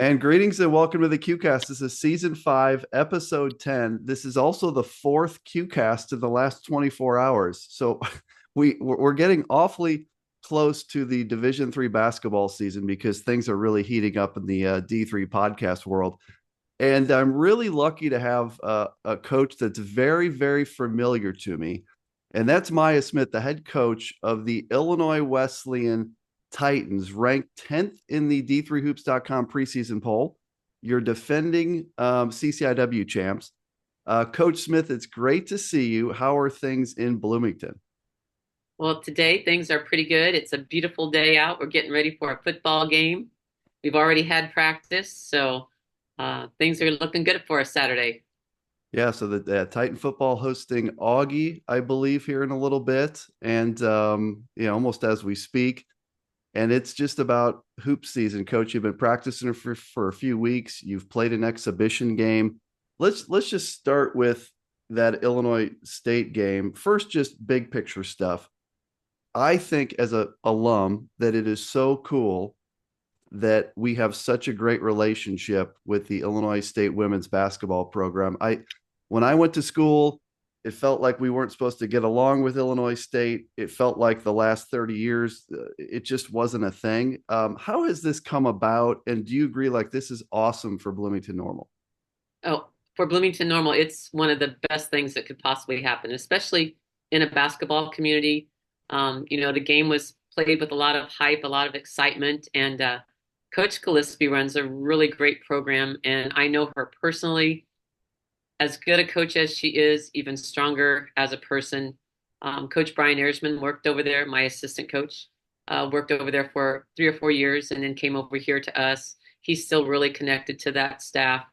And greetings and welcome to the QCast. This is season 5, episode 10. This is also the fourth QCast in the last 24 hours. So we're getting awfully close to the Division 3 basketball season because things are really heating up in the D3 podcast world. And I'm really lucky to have a coach that's very, very familiar to me. And that's Maya Smith, the head coach of the Illinois Wesleyan Titans, ranked 10th in the D3Hoops.com preseason poll. You're defending CCIW champs. Coach Smith, it's great to see you. How are things in Bloomington? Well, today things are pretty good. It's a beautiful day out. We're getting ready for a football game. We've already had practice, so things are looking good for us Saturday. Yeah, so the Titan football hosting Augie, I believe, here in a little bit, and almost as we speak. And it's just about hoop season, Coach. You've been practicing for a few weeks. You've played an exhibition game. Let's just start with that Illinois State game. First, just big picture stuff. I think as a alum that it is so cool that we have such a great relationship with the Illinois State women's basketball program. When I went to school, it felt like we weren't supposed to get along with Illinois State. It felt like the last 30 years, it just wasn't a thing. How has this come about? And do you agree like this is awesome for Bloomington Normal? Oh, for Bloomington Normal, it's one of the best things that could possibly happen, especially in a basketball community. The game was played with a lot of hype, a lot of excitement, and Coach Gillespie runs a really great program, and I know her personally. As good a coach as she is, even stronger as a person. Coach Brian Ersman worked over there, my assistant coach, worked over there for 3 or 4 years and then came over here to us. He's still really connected to that staff.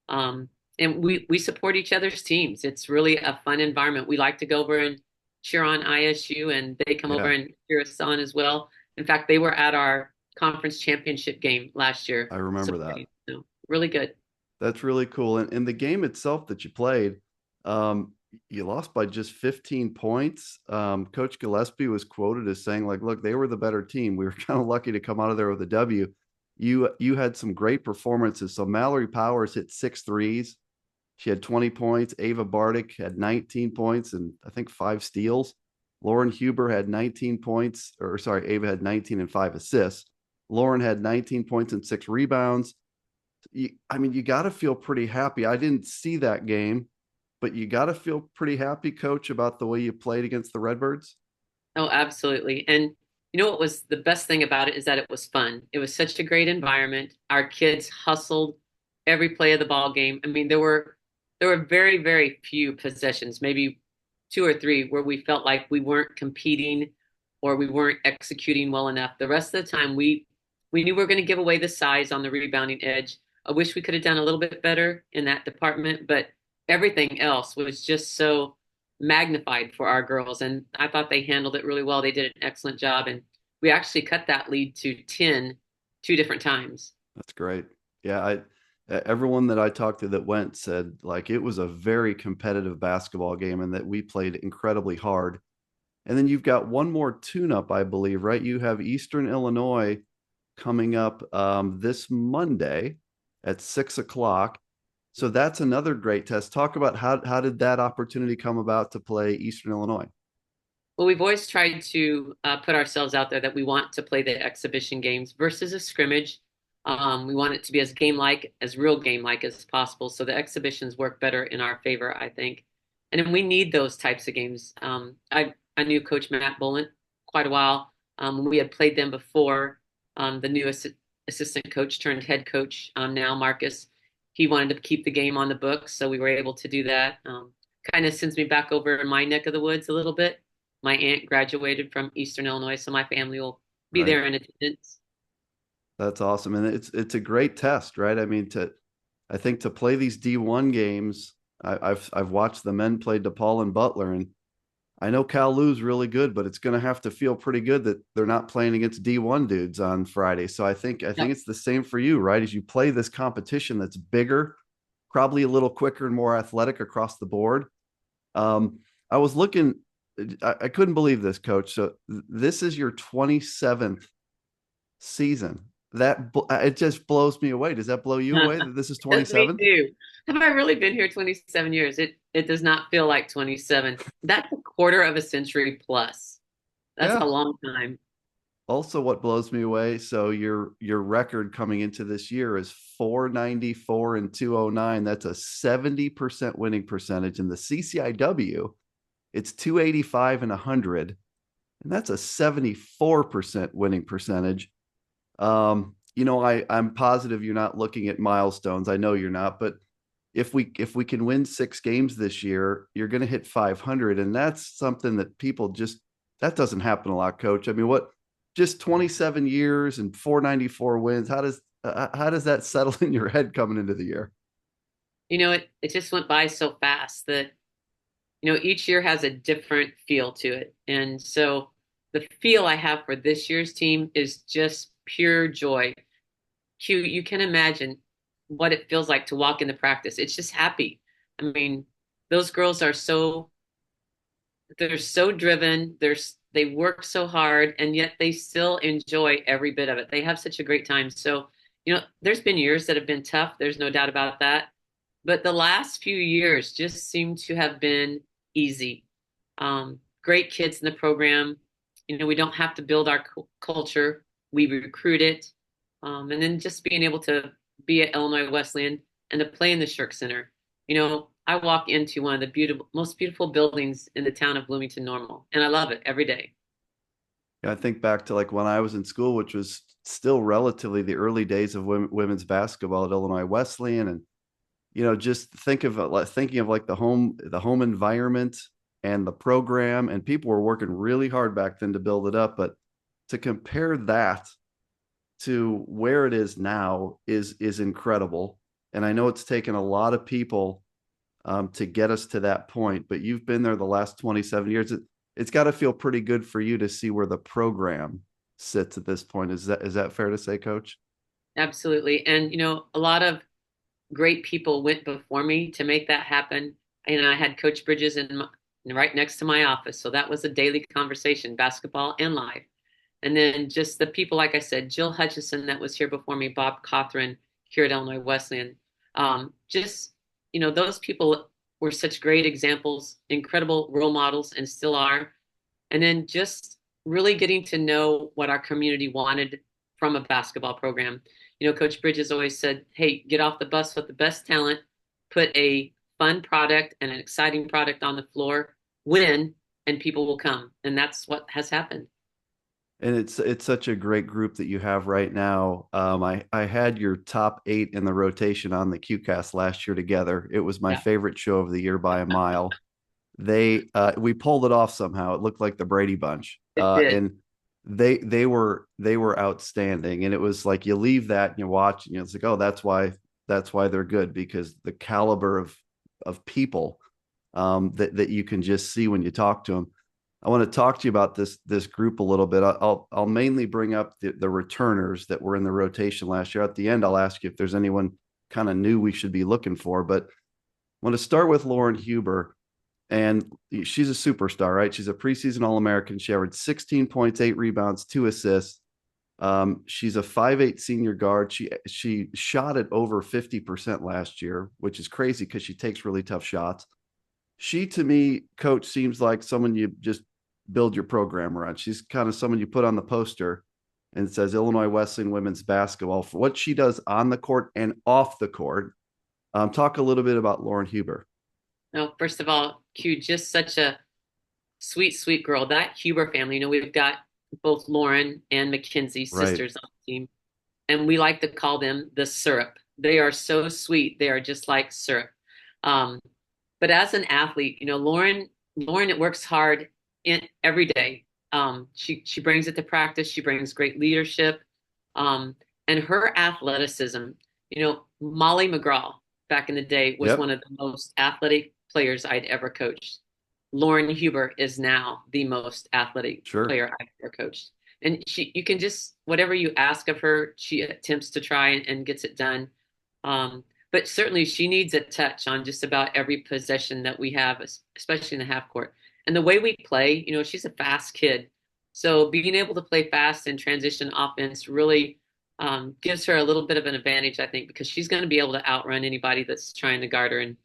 And we support each other's teams. It's really a fun environment. We like to go over and cheer on ISU, and they come over Yeah, and cheer us on as well. In fact, they were at our conference championship game last year. I remember that. So really good. That's really cool. And in the game itself that you played, you lost by just 15 points. Coach Gillespie was quoted as saying, like, look, they were the better team. We were kind of lucky to come out of there with a W. You had some great performances. So Mallory Powers hit 6 threes. She had 20 points. Ava Bardic had 19 points and I think 5 steals. Lauren Huber had 19 points, or sorry, Ava had 19 and 5 assists. Lauren had 19 points and 6 rebounds. You got to feel pretty happy. I didn't see that game, but you got to feel pretty happy, Coach, about the way you played against the Redbirds. Oh, absolutely. And you know what was the best thing about it is that it was fun. It was such a great environment. Our kids hustled every play of the ball game. I mean, there were very, very few possessions, maybe 2 or 3, where we felt like we weren't competing or we weren't executing well enough. The rest of the time, we knew we were going to give away the size on the rebounding edge. I wish we could have done a little bit better in that department, but everything else was just so magnified for our girls. And I thought they handled it really well. They did an excellent job. And we actually cut that lead to 10 2 different times. That's great. Yeah, everyone that I talked to that went said like it was a very competitive basketball game and that we played incredibly hard. And then you've got one more tune-up, I believe, right? You have Eastern Illinois coming up this Monday at 6 o'clock. So that's another great test. Talk about how did that opportunity come about to play Eastern Illinois? Well, we've always tried to put ourselves out there that we want to play the exhibition games versus a scrimmage. We want it to be as game-like, as real game-like as possible. So the exhibitions work better in our favor, I think. And then we need those types of games. I knew Coach Matt Bullen quite a while. We had played them before. The new assistant coach turned head coach now, Marcus. He wanted to keep the game on the books, so we were able to do that. Kind of sends me back over in my neck of the woods a little bit. My aunt graduated from Eastern Illinois, so my family will be Right. there in attendance. That's awesome. And it's a great test, right? I think to play these D1 games, I've watched the men play DePaul and Butler, and I know Cal Lou's really good, but it's going to have to feel pretty good that they're not playing against D1 dudes on Friday. So I think Yep. it's the same for you, right? As you play this competition that's bigger, probably a little quicker and more athletic across the board. I was looking, I couldn't believe this, Coach. So this is your 27th season it just blows me away. Does that blow you away that this is That's me 27? too. Have I really been here 27 years? It does not feel like 27. That's a quarter of a century plus. That's a Yeah. long time. Also, what blows me away, so your record coming into this year is 494 and 209. That's a 70% winning percentage. In the CCIW, it's 285 and 100, and that's a 74% winning percentage. I'm positive you're not looking at milestones. I know you're not, but if we can win 6 games this year, you're going to hit 500, and that's something that people just that doesn't happen a lot, Coach. I mean, what just 27 years and 494 wins? How does that settle in your head coming into the year? It just went by so fast that, each year has a different feel to it. And so the feel I have for this year's team is just pure joy. Q, you can imagine what it feels like to walk into practice. It's just happy. I mean, those girls they're so driven. They work so hard, and yet they still enjoy every bit of it. They have such a great time. So, there's been years that have been tough. There's no doubt about that. But the last few years just seem to have been easy. Great kids in the program. We don't have to build our culture. We recruit it. And then just being able to be at Illinois Wesleyan and to play in the Shirk Center. I walk into one of the most beautiful buildings in the town of Bloomington Normal, and I love it every day. I think back to like when I was in school, which was still relatively the early days of women's basketball at Illinois Wesleyan, and just thinking of like the home environment and the program, and people were working really hard back then to build it up. But to compare that to where it is now is incredible. And I know it's taken a lot of people to get us to that point, but you've been there the last 27 years. It's got to feel pretty good for you to see where the program sits at this point. Is that fair to say, Coach? Absolutely. And, a lot of great people went before me to make that happen. And I had Coach Bridges right next to my office. So that was a daily conversation, basketball and live. And then just the people, like I said, Jill Hutchison that was here before me, Bob Cothran here at Illinois Wesleyan. Those people were such great examples, incredible role models, and still are. And then just really getting to know what our community wanted from a basketball program. Coach Bridges always said, hey, get off the bus with the best talent, put a fun product and an exciting product on the floor, win, and people will come. And that's what has happened. And it's such a great group that you have right now. I had your top 8 in the rotation on the QCast last year together. It was my Yeah, favorite show of the year by a mile. We pulled it off somehow. It looked like the Brady Bunch, it did. and they were outstanding. And it was like you leave that and you watch, and it's like, oh, that's why they're good, because the caliber of people that you can just see when you talk to them. I want to talk to you about this group a little bit. I'll mainly bring up the returners that were in the rotation last year. At the end, I'll ask you if there's anyone kind of new we should be looking for. But I want to start with Lauren Huber, and she's a superstar, right? She's a preseason All-American. She averaged 16 points, 8 rebounds, 2 assists. She's a 5'8" senior guard. She shot at over 50% last year, which is crazy because she takes really tough shots. She, to me, Coach, seems like someone you just build your program around. She's kind of someone you put on the poster and it says Illinois Wesleyan women's basketball for what she does on the court and off the court. Talk a little bit about Lauren Huber. No, first of all, Q, just such a sweet, sweet girl. That Huber family, we've got both Lauren and Mackenzie Right. sisters on the team, and we like to call them the syrup. They are so sweet. They are just like syrup. Um, but as an athlete, Lauren, it works hard every day. She brings it to practice. She brings great leadership, and her athleticism. Molly McGraw back in the day was one Yep. of the most athletic players I'd ever coached. Lauren Huber is now the most athletic Sure. player I've ever coached. And you can just, whatever you ask of her, she attempts to try and gets it done. But certainly she needs a touch on just about every possession that we have, especially in the half court. And the way we play, she's a fast kid. So being able to play fast and transition offense really gives her a little bit of an advantage, I think, because she's going to be able to outrun anybody that's trying to guard her. And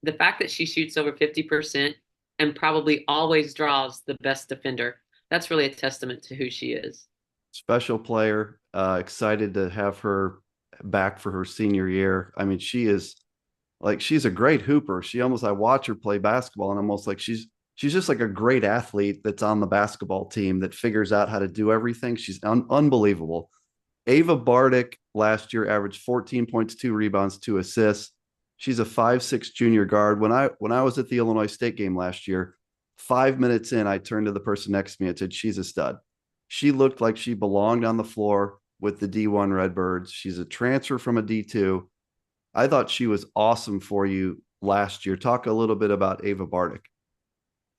the fact that she shoots over 50% and probably always draws the best defender, that's really a testament to who she is. Special player. Excited to have her back for her senior year. I mean, she's a great hooper. I watch her play basketball and almost like she's just like a great athlete that's on the basketball team that figures out how to do everything. She's unbelievable. Ava Bardic last year averaged 14 points, 2 rebounds, 2 assists. She's a 5'6" junior guard. When I was at the Illinois State game last year, 5 minutes in, I turned to the person next to me and said, "She's a stud." She looked like she belonged on the floor with the D1 Redbirds. She's a transfer from a D2. I thought she was awesome for you last year. Talk a little bit about Ava Bardic.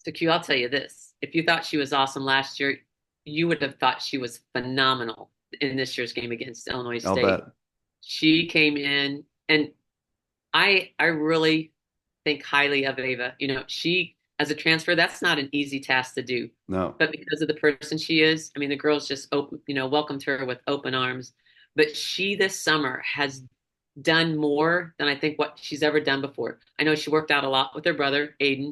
So, Q, I'll tell you this. If you thought she was awesome last year, you would have thought she was phenomenal in this year's game against Illinois I'll State. bet. She came in, and I really think highly of Ava. You know, she as a transfer, that's not an easy task to do. No. But because of the person she is, I mean, the girls just open, welcomed her with open arms. But she this summer has done more than I think what she's ever done before. I know she worked out a lot with her brother, Aiden,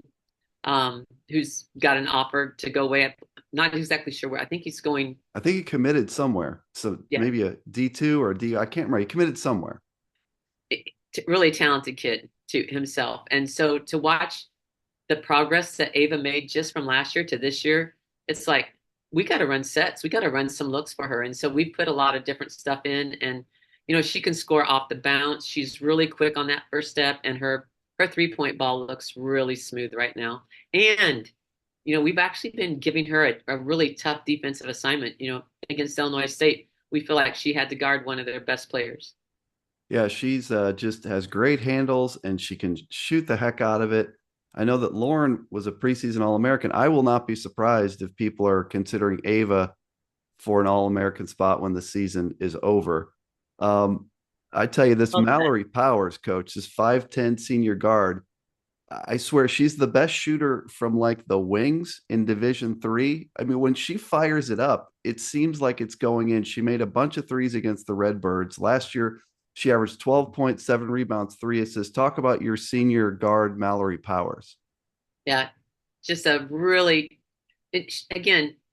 who's got an offer to go way up. Not exactly sure where. I think he's going. I think he committed somewhere. So Yeah, maybe a D2 or a D. I can't remember. He committed somewhere. really talented kid to himself. And so to watch the progress that Ava made just from last year to this year, it's like we got to run sets. We got to run some looks for her. And so we put a lot of different stuff in. And she can score off the bounce. She's really quick on that first step, and her 3-point ball looks really smooth right now. And we've actually been giving her a really tough defensive assignment. Against Illinois State, we feel like she had to guard one of their best players. Yeah, she's just has great handles and she can shoot the heck out of it. I know that Lauren was a preseason All-American. I will not be surprised if people are considering Ava for an All-American spot when the season is over. Um, I tell you, this Okay. Mallory Powers coach, this 5'10" senior guard, I swear she's the best shooter from like the wings in Division 3. I mean, when she fires it up, it seems like it's going in. She made a bunch of threes against the Redbirds. Last year, she averaged 12.7 rebounds, 3 assists. Talk about your senior guard, Mallory Powers. Yeah, just again,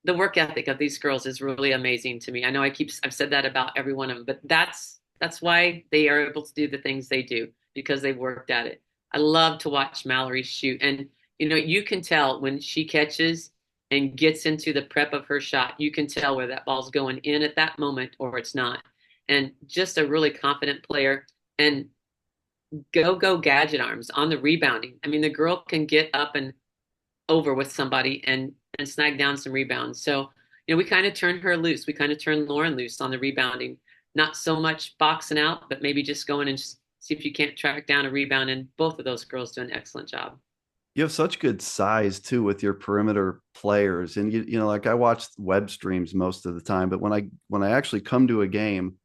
the work ethic of these girls is really amazing to me. I know I've said that about every one of them, but that's why they are able to do the things they do, because they've worked at it. I love to watch Mallory shoot, and you can tell when she catches and gets into the prep of her shot, you can tell where that ball's going in at that moment or it's not. And just a really confident player, and go gadget arms on the rebounding. I mean, the girl can get up and over with somebody and snag down some rebounds. So, we kind of turned her loose. We kind of turned Lauren loose on the rebounding. Not so much boxing out, but maybe just going and just see if you can't track down a rebound. And both of those girls do an excellent job. You have such good size too with your perimeter players. And like I watch web streams most of the time, but when I actually come to a game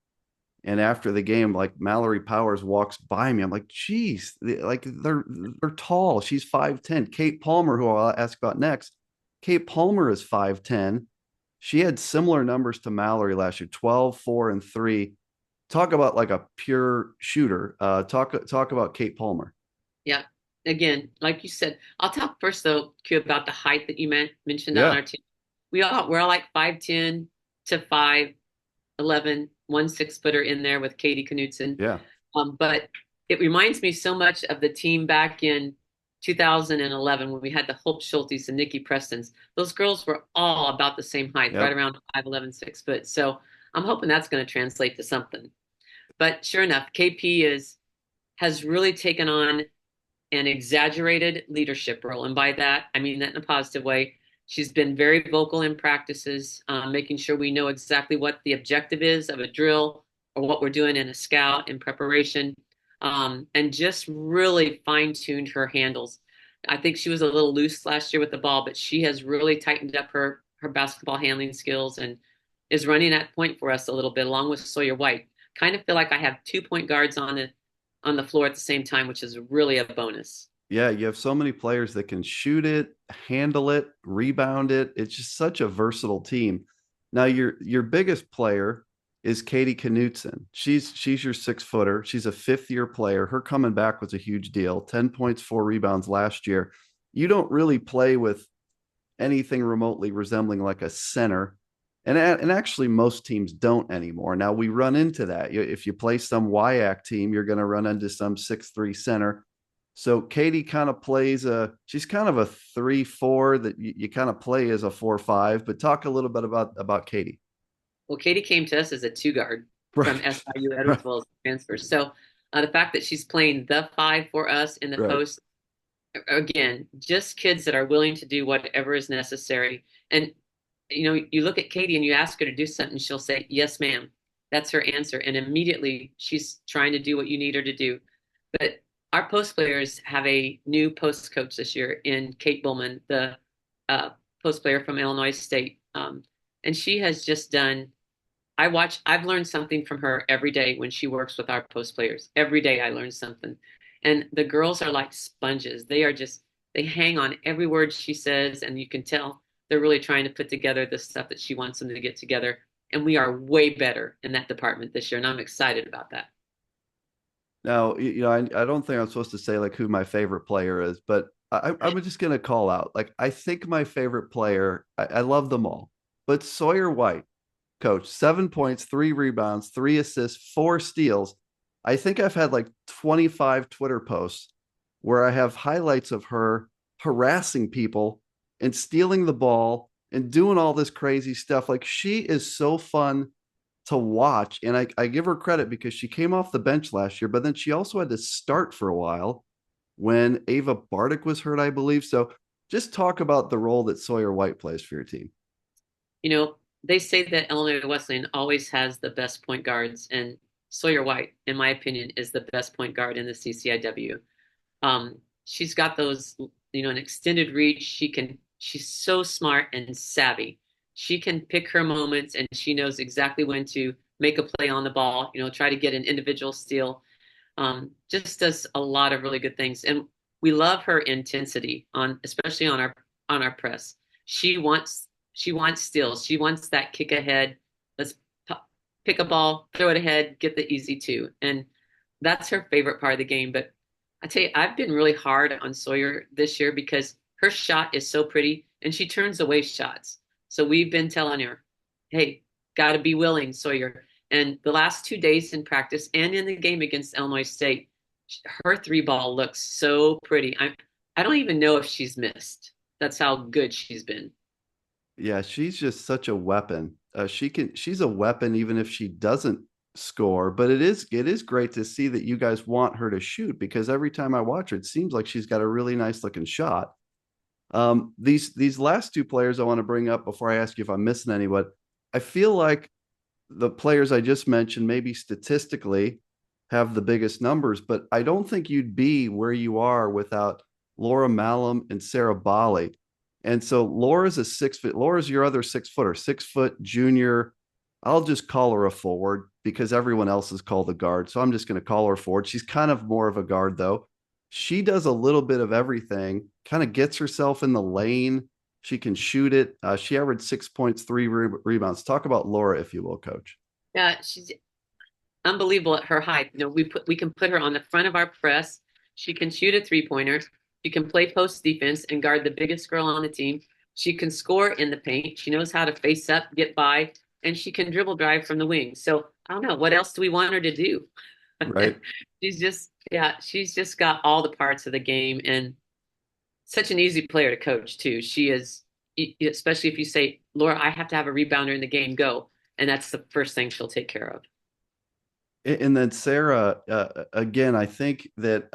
and after the game, like Mallory Powers walks by me, I'm like, geez, like they're tall. She's 5'10". Kate Palmer, who I'll ask about next. Kate Palmer is 5'10". She had similar numbers to Mallory last year, 12, 4, and 3. Talk about like a pure shooter. Talk about Kate Palmer. Yeah. Again, like you said, I'll talk first though, Q, about the height that you mentioned on Yeah, our team. We're all like 5'10" to 5'11", 1 6-footer in there with Caite Knutson. yeah. But it reminds me so much of the team back in 2011 when we had the Hope Schultes and Nikki Prestons. Those girls were all about the same height, right Yep. around 5'11", 6 foot. So I'm hoping that's going to translate to something. But sure enough, has really taken on an exaggerated leadership role. And by that, I mean that in a positive way. She's been very vocal in practices, making sure we know exactly what the objective is of a drill or what we're doing in a scout in preparation, and just really fine-tuned her handles. I think she was a little loose last year with the ball, but she has really tightened up her basketball handling skills and is running at point for us a little bit, along with Sawyer White. Kind of feel like I have 2 point guards on the floor at the same time, which is really a bonus. Yeah, you have so many players that can shoot it, handle it, rebound it. It's just such a versatile team. Now, your biggest player is Caite Knutson. She's your 6-footer. She's a fifth-year player. Her coming back was a huge deal. 10 points, 4 rebounds last year. You don't really play with anything remotely resembling like a center. And actually, most teams don't anymore. Now we run into that. If you play some WIAC team, you're going to run into some 6'3" center. So Caite kind of plays she's kind of a 3-4 that you kind of play as a 4-5. But talk a little bit about Caite. Well, Caite came to us as a two guard from Right, SIU right, Edwardsville as a transfer. So the fact that she's playing the five for us in the right. post, again, just kids that are willing to do whatever is necessary. And you look at Caite and you ask her to do something, she'll say, "Yes, ma'am." That's her answer. And immediately she's trying to do what you need her to do. But our post players have a new post coach this year in Kate Bullman, the uh, post player from Illinois State. And she has just done, I've learned something from her every day when she works with our post players. Every day I learn something. And the girls are like sponges. They hang on every word she says, and you can tell they're really trying to put together the stuff that she wants them to get together. And we are way better in that department this year, and I'm excited about that. Now, I don't think I'm supposed to say like who my favorite player is, but I'm just going to call out. Like, I think my favorite player, I love them all, but Sawyer White, coach, 7 points, 3 rebounds, 3 assists, 4 steals. I think I've had like 25 Twitter posts where I have highlights of her harassing people and stealing the ball and doing all this crazy stuff. Like, she is so fun to watch. And I give her credit because she came off the bench last year, but then she also had to start for a while when Ava Bardic was hurt, I believe. So just talk about the role that Sawyer White plays for your team. They say that Illinois Wesleyan always has the best point guards, and Sawyer White, in my opinion, is the best point guard in the CCIW. She's got those, an extended reach. She's so smart and savvy. She can pick her moments and she knows exactly when to make a play on the ball, try to get an individual steal. Just does a lot of really good things. And we love her intensity especially on our press. She wants steals. She wants that kick ahead. Let's pick a ball, throw it ahead, get the easy two. And that's her favorite part of the game. But I tell you, I've been really hard on Sawyer this year because her shot is so pretty and she turns away shots. So we've been telling her, hey, got to be willing, Sawyer. And the last 2 days in practice and in the game against Illinois State, her three ball looks so pretty. I don't even know if she's missed. That's how good she's been. Yeah, she's just such a weapon. She's a weapon even if she doesn't score, but it is great to see that you guys want her to shoot because every time I watch her, it seems like she's got a really nice looking shot. These last two players I want to bring up before I ask you if I'm missing anyone. I feel like the players I just mentioned, maybe statistically, have the biggest numbers, but I don't think you'd be where you are without Laura Mahlum and Sara Balli. And so Laura's your other 6-footer, 6 foot junior. I'll just call her a forward because everyone else is called a guard. So I'm just going to call her forward. She's kind of more of a guard though. She does a little bit of everything, kind of gets herself in the lane. She can shoot it. She averaged 6 points, 3 rebounds. Talk about Laura, if you will, coach. Yeah, she's unbelievable at her height. We can put her on the front of our press. She can shoot a three-pointer. She can play post defense and guard the biggest girl on the team. She can score in the paint. She knows how to face up, get by, and she can dribble drive from the wing. So I don't know, what else do we want her to do? Right. She's just got all the parts of the game and such an easy player to coach too. She is, especially if you say, Laura, I have to have a rebounder in the game, go. And that's the first thing she'll take care of. And then Sara, again, I think that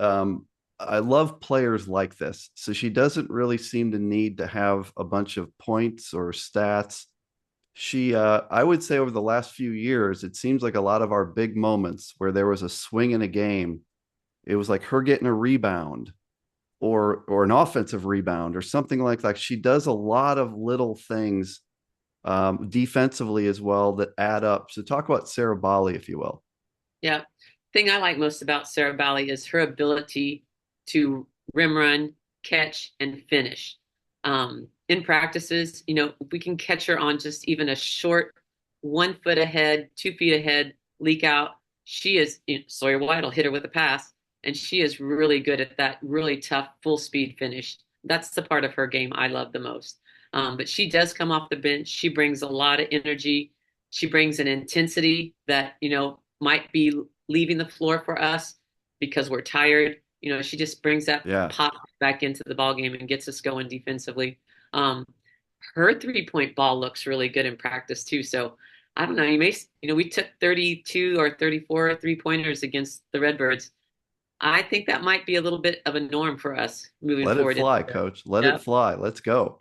I love players like this. So she doesn't really seem to need to have a bunch of points or stats. I would say over the last few years, it seems like a lot of our big moments where there was a swing in a game, it was like her getting a rebound or an offensive rebound or something like that. She does a lot of little things defensively as well that add up. So talk about Sara Balli, if you will. Yeah. Thing I like most about Sara Balli is her ability to rim run, catch, and finish. In practices, if we can catch her on just even a short 1 foot ahead, 2 feet ahead, leak out. She is, Sawyer White will hit her with a pass, and she is really good at that really tough full speed finish. That's the part of her game I love the most. But she does come off the bench. She brings a lot of energy. She brings an intensity that, might be leaving the floor for us because we're tired. She just brings that Yeah. pop back into the ball game and gets us going defensively. Um, Her 3-point ball looks really good in practice too. So I don't know. We took 32 or 34 3-pointers against the Redbirds. I think that might be a little bit of a norm for us moving Let it forward. fly, coach. Let it Yep. fly. Let's go.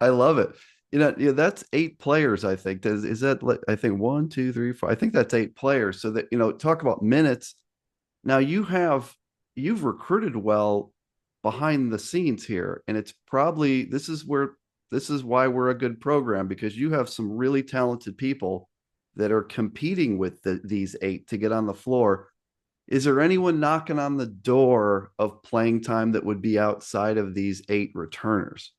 I love it. That's 8 players, I think. Is that, I think, one, two, three, four. I think that's 8 players. So that, talk about minutes. Now you've recruited well behind the scenes here. And it's probably, this is why we're a good program, because you have some really talented people that are competing with these 8 to get on the floor. Is there anyone knocking on the door of playing time that would be outside of these 8 returners?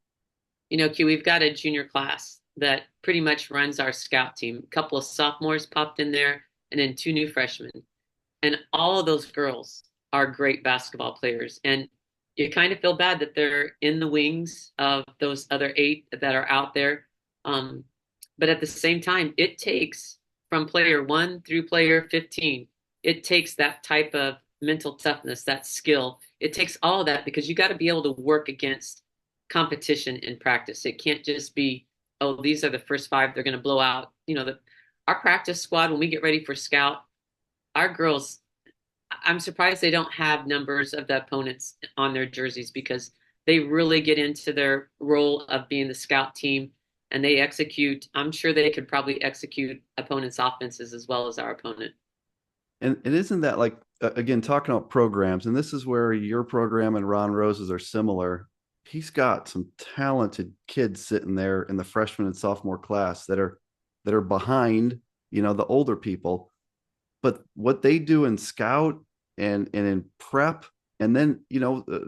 Q, we've got a junior class that pretty much runs our scout team. A couple of sophomores popped in there, and then 2 new freshmen. And all of those girls are great basketball players. And you kind of feel bad that they're in the wings of those other 8 that are out there. But at the same time, it takes from player 1 through player 15, it takes that type of mental toughness, that skill. It takes all of that because you got to be able to work against competition in practice. It can't just be, oh, these are the first 5 they're going to blow out. Our practice squad, when we get ready for scout, our girls, I'm surprised they don't have numbers of the opponents on their jerseys because they really get into their role of being the scout team and they execute. I'm sure they could probably execute opponents' offenses as well as our opponent. And isn't that like, again, talking about programs, and this is where your program and Ron Rose's are similar. He's got some talented kids sitting there in the freshman and sophomore class that are behind, the older people. But what they do in scout and in prep, and then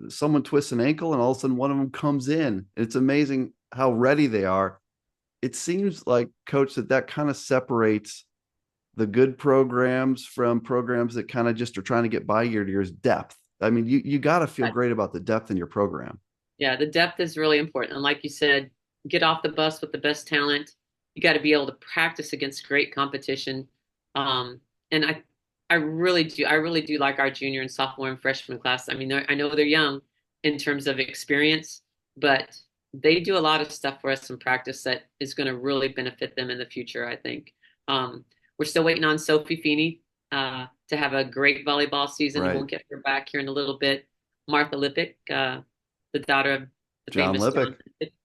someone twists an ankle and all of a sudden one of them comes in. It's amazing how ready they are. It seems like, coach, that kind of separates the good programs from programs that kind of just are trying to get by year to year's depth. I mean, you got to feel great about the depth in your program. Yeah, the depth is really important. And like you said, get off the bus with the best talent. You got to be able to practice against great competition. And I really do like our junior and sophomore and freshman class. I mean, I know they're young in terms of experience, but they do a lot of stuff for us in practice that is going to really benefit them in the future, I think. We're still waiting on Sophie Feeney to have a great volleyball season. Right. We'll get her back here in a little bit. Martha Lipic, the daughter of the John famous Lipic.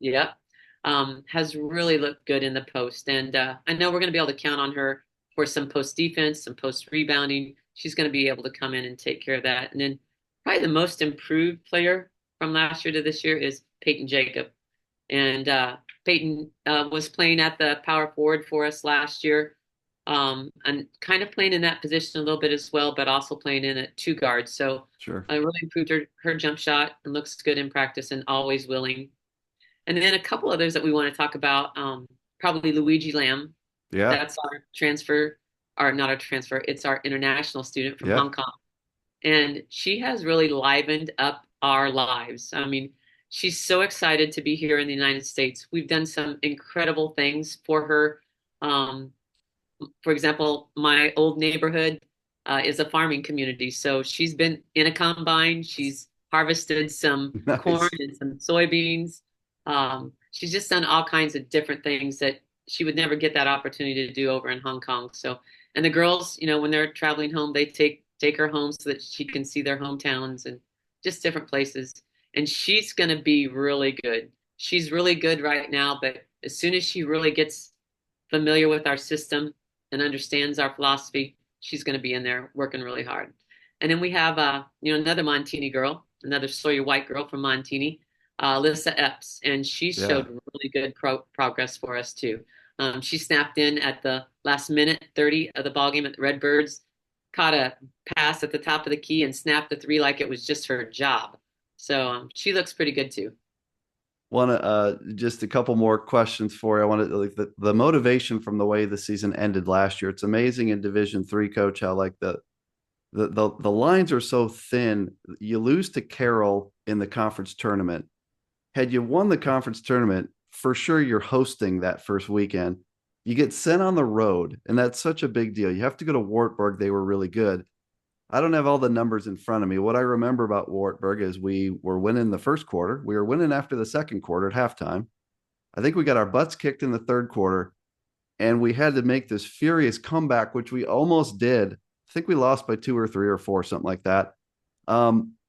John, has really looked good in the post. And I know we're going to be able to count on her for some post defense, some post rebounding. She's going to be able to come in and take care of that. And then probably the most improved player from last year to this year is Payton Jacob. And Payton was playing at the power forward for us last year. And kind of playing in that position a little bit as well, but also playing in at 2 guards. So Sure. I really improved her jump shot and looks good in practice and always willing. And then a couple others that we want to talk about, probably Luigi Lamb. Yeah. That's our transfer, or not our transfer, it's our international student from Yeah. Hong Kong. And she has really livened up our lives. I mean, she's so excited to be here in the United States. We've done some incredible things for her. For example, my old neighborhood is a farming community. So she's been in a combine. She's harvested some Nice. corn and some soybeans. She's just done all kinds of different things that she would never get that opportunity to do over in Hong Kong. So, and the girls, when they're traveling home, they take her home so that she can see their hometowns and just different places. And she's going to be really good. She's really good right now, but as soon as she really gets familiar with our system and understands our philosophy, she's going to be in there working really hard. And then we have, another Montini girl, another Sawyer White girl from Montini, Alyssa Epps, and she showed really good progress for us too. She snapped in at the last minute 30 of the ball game at the Redbirds, caught a pass at the top of the key and snapped the 3 like it was just her job. So she looks pretty good too. Want to just a couple more questions for you. I want to like the motivation from the way the season ended last year. It's amazing in Division 3, coach, how like the lines are so thin. You lose to Carroll in the conference tournament. Had you won the conference tournament, for sure you're hosting that first weekend. You get sent on the road, and that's such a big deal. You have to go to Wartburg. They were really good. I don't have all the numbers in front of me. What I remember about Wartburg is we were winning the first quarter. We were winning after the second quarter at halftime. I think we got our butts kicked in the third quarter, and we had to make this furious comeback, which we almost did. I think we lost by 2 or 3 or 4, something like that.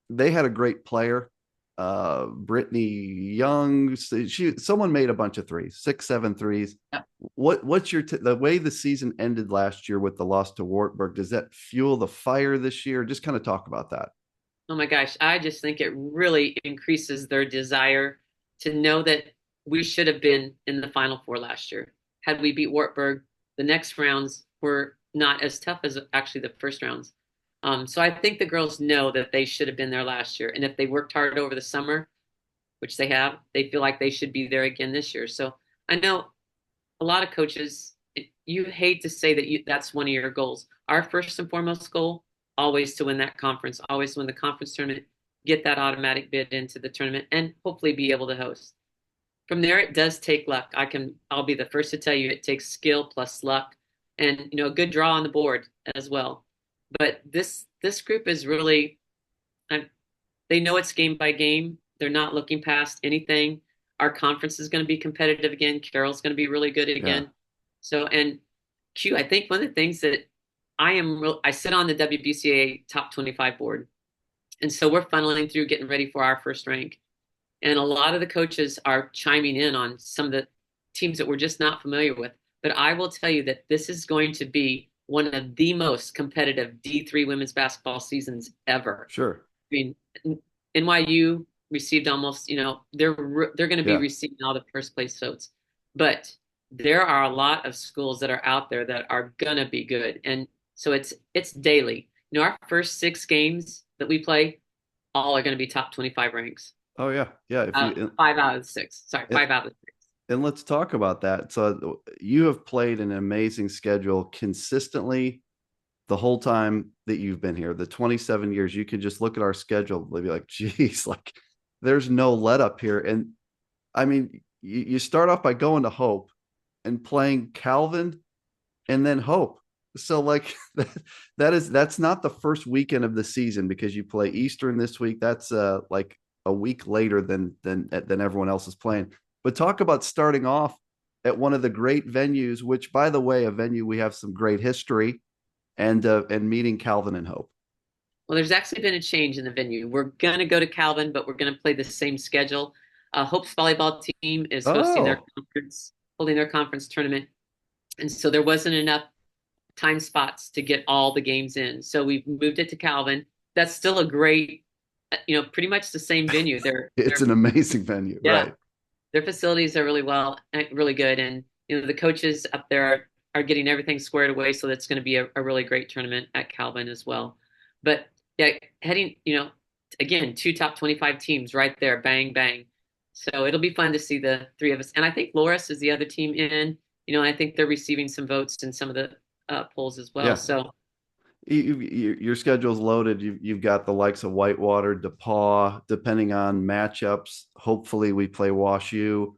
They had a great player, Brittany Young. Someone made a bunch of threes, 6, 7 threes. Yep. What's the way the season ended last year with the loss to Wartburg? Does that fuel the fire this year? Just kind of talk about that. Oh my gosh, I just think it really increases their desire to know that we should have been in the Final Four last year. Had we beat Wartburg, the next rounds were not as tough as actually the first rounds. So I think the girls know that they should have been there last year. And if they worked hard over the summer, which they have, they feel like they should be there again this year. So I know a lot of coaches, you hate to say that that's one of your goals. Our first and foremost goal, always to win that conference, always win the conference tournament, get that automatic bid into the tournament, and hopefully be able to host. From there, it does take luck. I'll be the first to tell you it takes skill plus luck, and a good draw on the board as well. But this group is really, they know it's game by game. They're not looking past anything. Our conference is going to be competitive again. Carroll's going to be really good again. Yeah. So, and Q, I think one of the things that I sit on the WBCA top 25 board. And so we're funneling through getting ready for our first rank. And a lot of the coaches are chiming in on some of the teams that we're just not familiar with. But I will tell you that this is going to be one of the most competitive D3 women's basketball seasons ever. Sure. I mean, NYU received almost, they're going to be Yeah. receiving all the first place votes. But there are a lot of schools that are out there that are going to be good. And so it's daily. Our first 6 games that we play, all are going to be top 25 ranks. Oh yeah. Yeah. If you 5 out of 6. Sorry, 5 out of 6. And let's talk about that. So you have played an amazing schedule consistently the whole time that you've been here, the 27 years. You can just look at our schedule and be like, geez, like there's no let up here. And I mean, you start off by going to Hope and playing Calvin and then Hope. So like that's not the first weekend of the season because you play Eastern this week. That's like a week later than everyone else is playing. But talk about starting off at one of the great venues, which, by the way, a venue we have some great history, and meeting Calvin and Hope. Well, there's actually been a change in the venue. We're going to go to Calvin, but we're going to play the same schedule. Hope's volleyball team is hosting holding their conference tournament. And so there wasn't enough time spots to get all the games in. So we've moved it to Calvin. That's still a great, pretty much the same venue. It's an amazing venue, yeah, right? Their facilities are really good. And, the coaches up there are getting everything squared away. So that's going to be a really great tournament at Calvin as well. But yeah, heading, again, 2 top 25 teams right there, bang, bang. So it'll be fun to see the 3 of us. And I think Loris is the other team in, I think they're receiving some votes in some of the polls as well. Yeah. So your schedule's loaded. You've got the likes of Whitewater, DePaul, depending on matchups. Hopefully we play Wash U.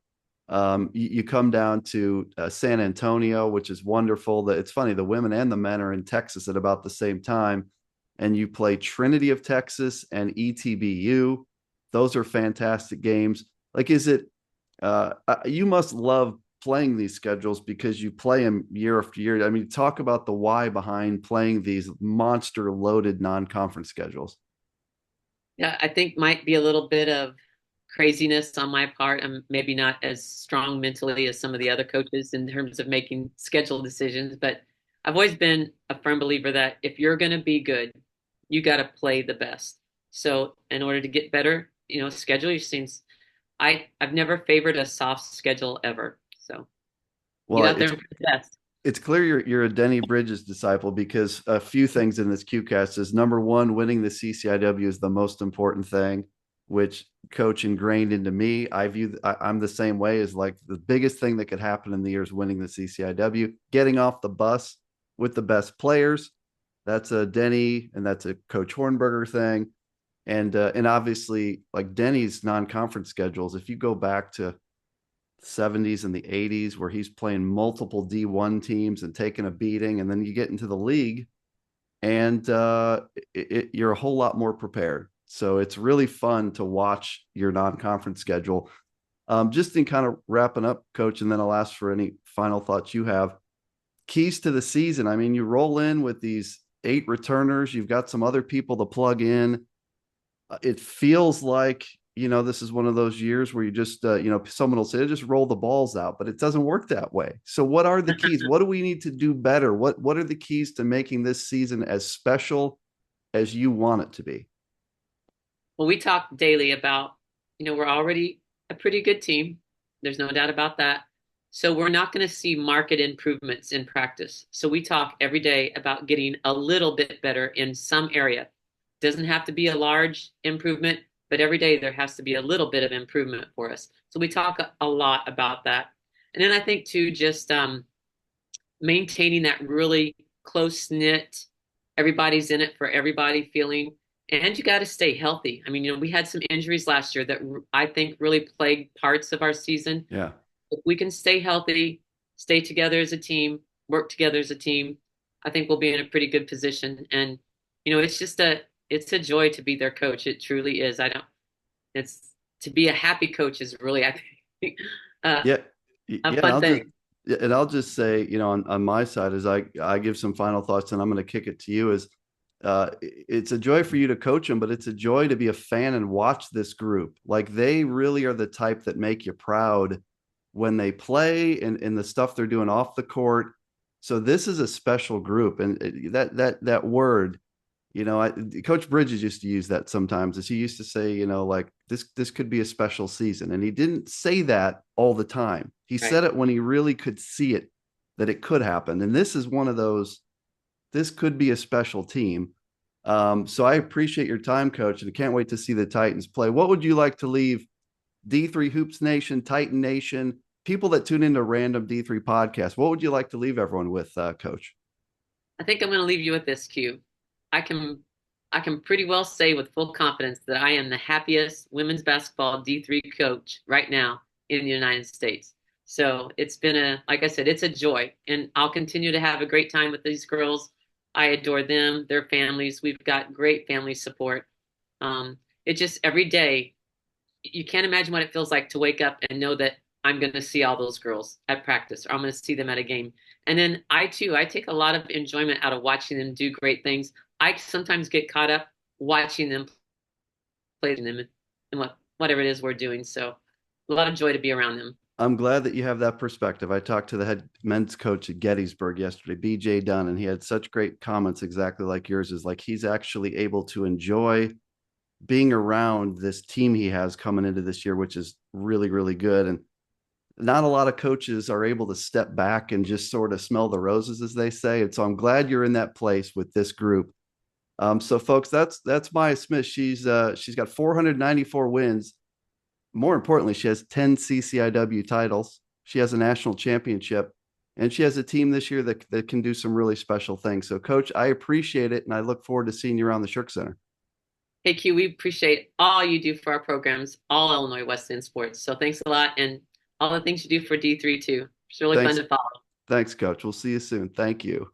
You come down to San Antonio, which is wonderful. It's funny, the women and the men are in Texas at about the same time. And you play Trinity of Texas and ETBU. Those are fantastic games. Like, is it, you must love playing these schedules because you play them year after year. I mean, talk about the why behind playing these monster loaded non-conference schedules. Yeah, I think might be a little bit of craziness on my part. I'm maybe not as strong mentally as some of the other coaches in terms of making schedule decisions, but I've always been a firm believer that if you're going to be good, you got to play the best. So in order to get better, schedule your scenes. I've never favored a soft schedule ever. So well, get out there and play the best. It's clear you're a Denny Bridges disciple because a few things in this QCast is number one, winning the CCIW is the most important thing. which coach ingrained into me. I'm the same way, as like the biggest thing that could happen in the year is winning the CCIW, getting off the bus with the best players. That's a Denny and that's a Coach Hornberger thing. And obviously like Denny's non-conference schedules, if you go back to 70s and the 80s where he's playing multiple D1 teams and taking a beating, and then you get into the league and you're a whole lot more prepared. So it's really fun to watch your non-conference schedule. Just in kind of wrapping up, Coach, and then I'll ask for any final thoughts you have. Keys to the season. I mean, you roll in with these 8 returners. You've got some other people to plug in. It feels like, this is one of those years where you just, someone will say, just roll the balls out, but it doesn't work that way. So what are the keys? What do we need to do better? What are the keys to making this season as special as you want it to be? Well, we talk daily about, we're already a pretty good team. There's no doubt about that. So we're not going to see market improvements in practice. So we talk every day about getting a little bit better in some area. Doesn't have to be a large improvement, but every day there has to be a little bit of improvement for us. So we talk a lot about that. And then I think too, just maintaining that really close knit, everybody's in it for everybody feeling, and you got to stay healthy. I mean, we had some injuries last year that I think really plagued parts of our season. Yeah. If we can stay healthy, stay together as a team, work together as a team, I think we'll be in a pretty good position. And, it's a joy to be their coach. It truly is. It's to be a happy coach is really, I think, Yeah. a fun thing. And I'll just say, on my side, as I give some final thoughts, and I'm going to kick it to you, is it's a joy for you to coach them, but it's a joy to be a fan and watch this group. Like, they really are the type that make you proud when they play and the stuff they're doing off the court. So this is a special group. And that word, Coach Bridges used to use that sometimes, as he used to say, like this could be a special season. And he didn't say that all the time. He said it when he really could see it, that it could happen. And this is one of those, this could be a special team. So I appreciate your time, Coach, and I can't wait to see the Titans play. What would you like to leave D3 Hoops Nation, Titan Nation, people that tune into random D3 podcasts? What would you like to leave everyone with, Coach? I think I'm going to leave you with this, Q. I can pretty well say with full confidence that I am the happiest women's basketball D3 coach right now in the United States. So it's been like I said, it's a joy, and I'll continue to have a great time with these girls. I adore them, their families. We've got great family support. It just every day, you can't imagine what it feels like to wake up and know that I'm going to see all those girls at practice, or I'm going to see them at a game. And then I take a lot of enjoyment out of watching them do great things. I sometimes get caught up watching them play them and whatever it is we're doing. So a lot of joy to be around them. I'm glad that you have that perspective. I talked to the head men's coach at Gettysburg yesterday, BJ Dunn, and he had such great comments exactly like yours, is like he's actually able to enjoy being around this team he has coming into this year, which is really, really good. And not a lot of coaches are able to step back and just sort of smell the roses, as they say. And so I'm glad you're in that place with this group. So folks, that's Maya Smith. She's got 494 wins. More importantly, she has 10 CCIW titles. She has a national championship, and she has a team this year that can do some really special things. So, Coach, I appreciate it, and I look forward to seeing you around the Shirk Center. Hey, Q, we appreciate all you do for our programs, all Illinois Wesleyan sports. So thanks a lot, and all the things you do for D3 too. It's really fun to follow. Thanks, Coach. We'll see you soon. Thank you.